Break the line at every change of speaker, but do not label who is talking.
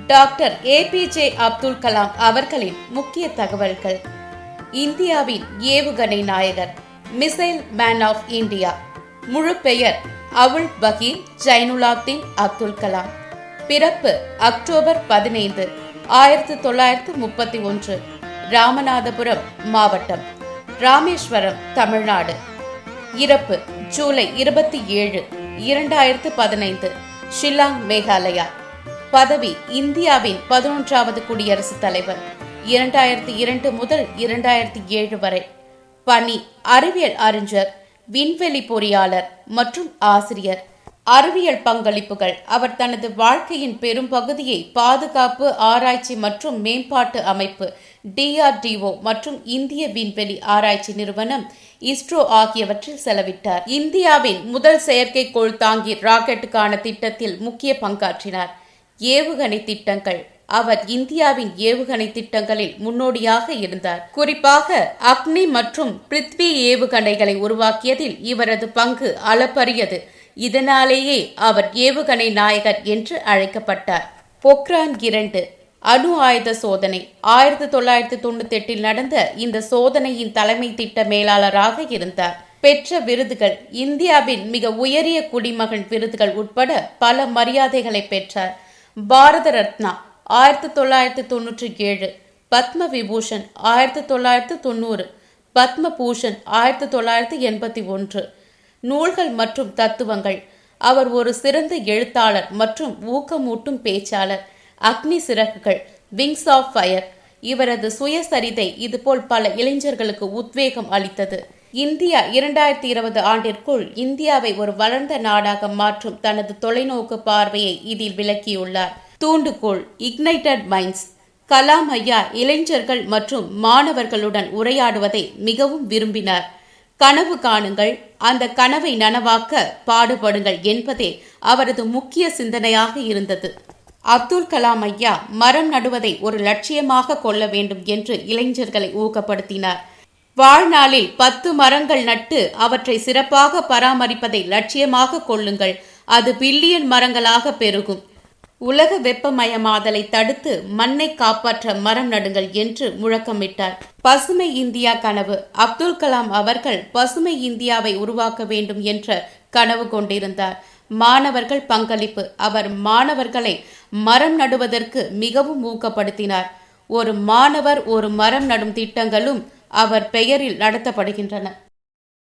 Doctor APJ Abdul Kalam அவர்களின் முக்கிய தகவல்கள். இந்தியாவின் ஏவுகணை நாயகர், மிசைல் மேன் ஆஃப் இந்தியா. முழு பெயர் அவுல் பகீர் ஜைனுலாப்தீன் அப்துல் கலாம். பிறப்பு அக்டோபர் 15, 1931, ராமநாதபுரம் மாவட்டம், ராமேஸ்வரம், தமிழ்நாடு. இறப்பு ஜூலை 27, 2015, ஷில்லாங், மேகாலயா. பதவி இந்தியாவின் 11வது குடியரசுத் தலைவர், 2002 முதல் 2007 வரை. பணி அறிவியல் அறிஞர், விண்வெளி பொறியாளர் மற்றும் ஆசிரியர். அறிவியல் பங்களிப்புகள்: அவர் தனது வாழ்க்கையின் பெரும் பகுதியை பாதுகாப்பு, ஆராய்ச்சி மற்றும் மேம்பாட்டு அமைப்பு DRDO மற்றும் இந்திய விண்வெளி ஆராய்ச்சி நிறுவனம் இஸ்ரோ ஆகியவற்றில் செலவிட்டார். இந்தியாவின் முதல் செயற்கைக்கோள் தாங்கி ராக்கெட்டுக்கான திட்டத்தில் முக்கிய பங்காற்றினார். ஏவுகணை திட்டங்கள்: அவர் இந்தியாவின் ஏவுகணை திட்டங்களில் முன்னோடியாக இருந்தார். குறிப்பாக அக்னி மற்றும் பிருத்வி ஏவுகணைகளை உருவாக்கியதில் இவரது பங்கு அளப்பரியது. இதனாலேயே அவர் ஏவுகணை நாயகர் என்று அழைக்கப்பட்டார். பொக்ரான் 2 அணு ஆயுத சோதனை. 1998 நடந்த இந்த சோதனையின் தலைமை திட்ட மேலாளராக இருந்தார். பெற்ற விருதுகள்: இந்தியாவின் மிக உயரிய குடிமகன் விருதுகள் உட்பட பல மரியாதைகளை பெற்றார். பாரத ரத்னா 1997, பத்ம விபூஷன் 1990, பத்ம பூஷன் 1981. நூல்கள் மற்றும் தத்துவங்கள்: அவர் ஒரு சிறந்த எழுத்தாளர் மற்றும் ஊக்கமூட்டும் பேச்சாளர். Agni Siragugal, wings of fire. இவரது சுயசரிதை இதுபோல் பல இளைஞர்களுக்கு உத்வேகம் அளித்தது. இந்தியா 2020 ஆண்டிற்குள் இந்தியாவை ஒரு வளர்ந்த நாடாக மாற்றும் தனது தொலைநோக்கு பார்வையை இதில் விளக்கியுள்ளார். தூண்டுகோள்: இக்னைட்டட் மைண்ட்ஸ். கலாம் ஐயா இளைஞர்கள் மற்றும் மாணவர்களுடன் உரையாடுவதை மிகவும் விரும்பினார். கனவு காணுங்கள், அந்த கனவை நனவாக்க பாடுபடுங்கள் என்பதே அவரது முக்கிய சிந்தனையாக இருந்தது. அப்துல் கலாம் ஐயா மரம் நடுவதை ஒரு லட்சியமாக கொள்ள வேண்டும் என்று இளைஞர்களை ஊக்கப்படுத்தினார். வாழ்நாளில் 10 மரங்கள் நட்டு அவற்றை சிறப்பாக பராமரிப்பதை லட்சியமாக கொள்ளுங்கள், அது பில்லியன் மரங்களாக பெருகும். உலக வெப்பமயமாதலை தடுத்து மண்ணை காப்பாற்ற மரம் நடுங்கள் என்று முழக்கமிட்டார். பசுமை இந்தியா கனவு: அப்துல் கலாம் அவர்கள் பசுமை இந்தியாவை உருவாக்க வேண்டும் என்ற கனவு கொண்டிருந்தார். மாணவர்கள் பங்களிப்பு: அவர் மாணவர்களை மரம் நடுவதற்கு மிகவும் ஊக்கப்படுத்தினார். ஒரு மாணவர் ஒரு மரம் நடும் திட்டங்களும் அவர் பெயரில் நடத்தப்படுகின்றன.